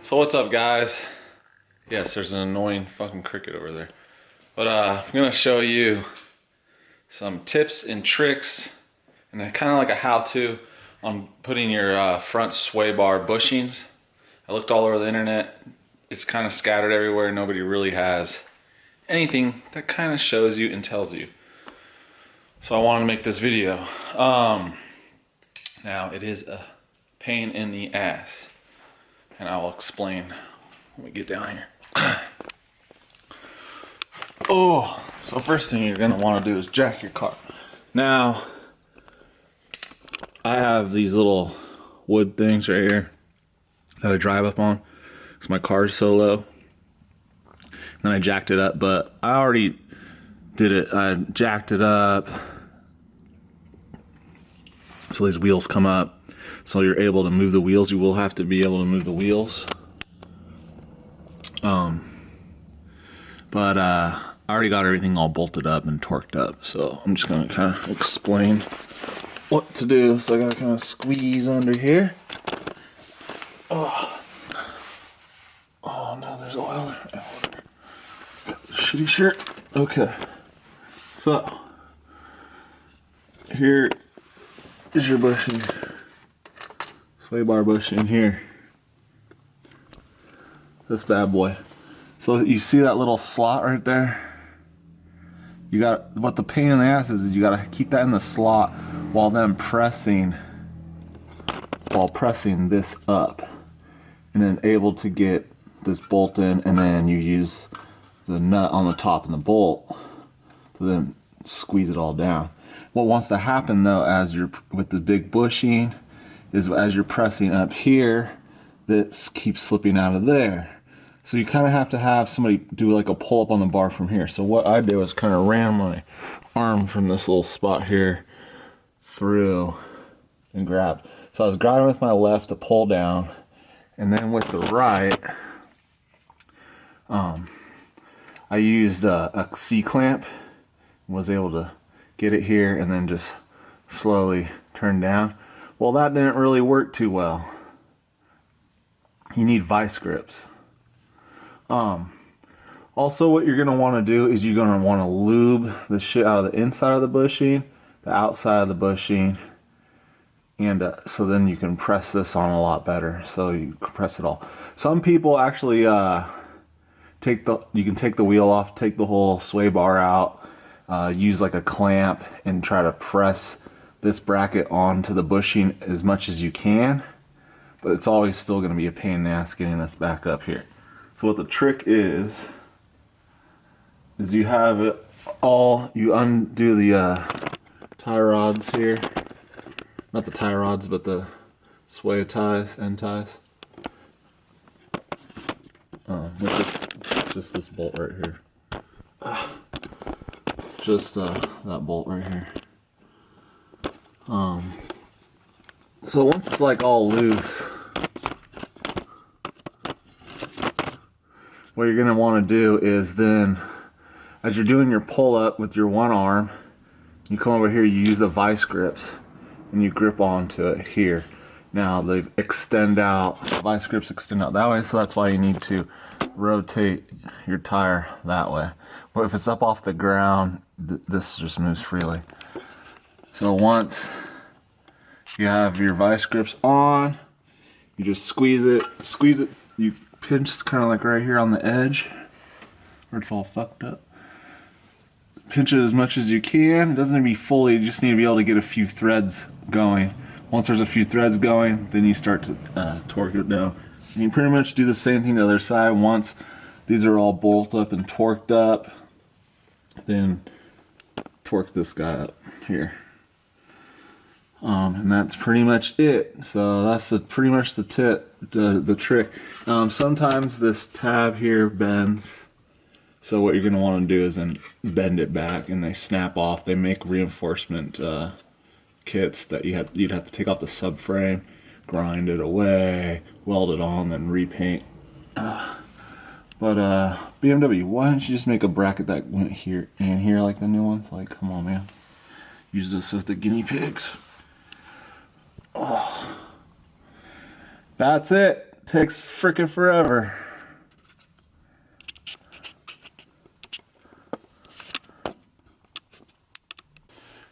So what's up, guys? Yes, there's an annoying fucking cricket over there. But I'm gonna show you some tips and tricks and kind of like a how-to on putting your front sway bar bushings. I looked all over the internet. It's kind of scattered everywhere. Nobody really has anything that kind of shows you and tells you. So I wanted to make this video. Now it is a pain in the ass, and I will explain when we get down here. So first thing you're gonna want to do is jack your car. Now, I have these little wood things right here that I drive up on because my car is so low. Then I jacked it up, but I already did it. I jacked it up so these wheels come up, so you're able to move the wheels. You will have to be able to move the wheels. But I already got everything all bolted up and torqued up, so I'm just gonna kind of explain what to do. So I gotta kind of squeeze under here. Oh no, there's oil there. Shitty shirt. Okay, so here is your bushing, sway bar bushing here. This bad boy. So you see that little slot right there? You got, what the pain in the ass is you gotta keep that in the slot while pressing this up, and then able to get this bolt in, and then you use the nut on the top and the bolt to then squeeze it all down. What wants to happen though, as you're with the big bushing, is as you're pressing up here, this keeps slipping out of there. So you kind of have to have somebody do like a pull up on the bar from here. So what I did was kind of ran my arm from this little spot here through and grabbed. So I was grabbing with my left to pull down, and then with the right, I used a C-clamp, was able to get it here and then just slowly turn down. Well, that didn't really work too well. You need vice grips. Also what you're going to want to do is you're going to want to lube the shit out of the inside of the bushing, the outside of the bushing, and so then you can press this on a lot better. So you can press it all. Some people actually you can take the wheel off, take the whole sway bar out, use like a clamp and try to press this bracket onto the bushing as much as you can, but it's always still going to be a pain in the ass getting this back up here. So what the trick is you have it all, you undo the tie rods here, not the tie rods, but the sway ties, end ties. Just this bolt right here. Just that bolt right here. So once it's like all loose, what you're going to want to do is then, as you're doing your pull up with your one arm, you come over here, you use the vice grips, and you grip onto it here. Now they extend out, the vice grips extend out that way, so that's why you need to rotate your tire that way. But if it's up off the ground, this just moves freely. So once you have your vice grips on, you just squeeze it, you pinch kind of like right here on the edge where it's all fucked up. Pinch it as much as you can. It doesn't need to be fully, you just need to be able to get a few threads going. Once there's a few threads going, then you start to torque it down. And you pretty much do the same thing to the other side. Once these are all bolted up and torqued up, then torque this guy up here. And that's pretty much it. So that's pretty much the trick. Sometimes this tab here bends, so what you're going to want to do is then bend it back, and they snap off. They make reinforcement kits that you'd have to take off the subframe, grind it away, weld it on, then repaint. But BMW, why don't you just make a bracket that went here and here like the new ones? Like, come on, man. Use this as the guinea pigs. Oh. That's it. Takes freaking forever.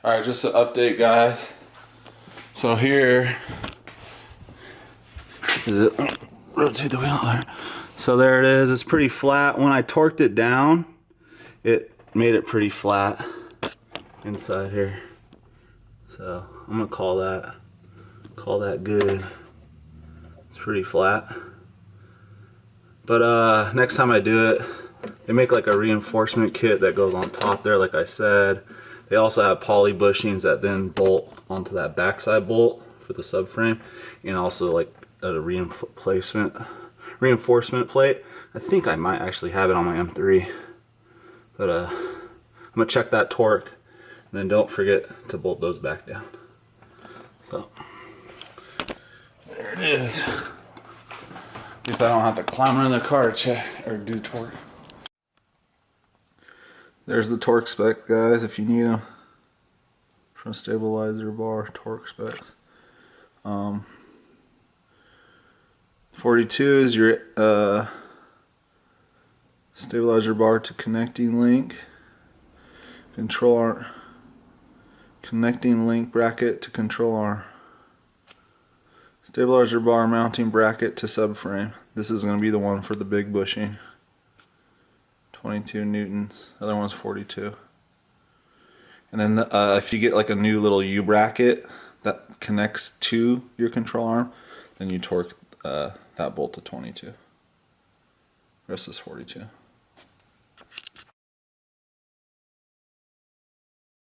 Alright, just an update, guys. So here is it. Rotate the wheel there. So there it is. It's pretty flat. When I torqued it down, it made it pretty flat inside here. So I'm gonna call that good. It's pretty flat. But next time I do it, they make like a reinforcement kit that goes on top there, like I said. They also have poly bushings that then bolt onto that backside bolt for the subframe, and also like a reinforcement plate. I think I might actually have it on my M3, but I'm gonna check that torque, and then don't forget to bolt those back down. So there it is. At least I don't have to climb in the car to check or do torque. There's the torque spec, guys, if you need them. Front stabilizer bar, torque specs. 42 is your stabilizer bar to connecting link. Control arm. Connecting link bracket to control arm. Stabilizer bar mounting bracket to subframe. This is going to be the one for the big bushing. 22 newtons. The other one's 42. And then if you get like a new little U bracket that connects to your control arm, then you torque that bolt to 22. The rest is 42.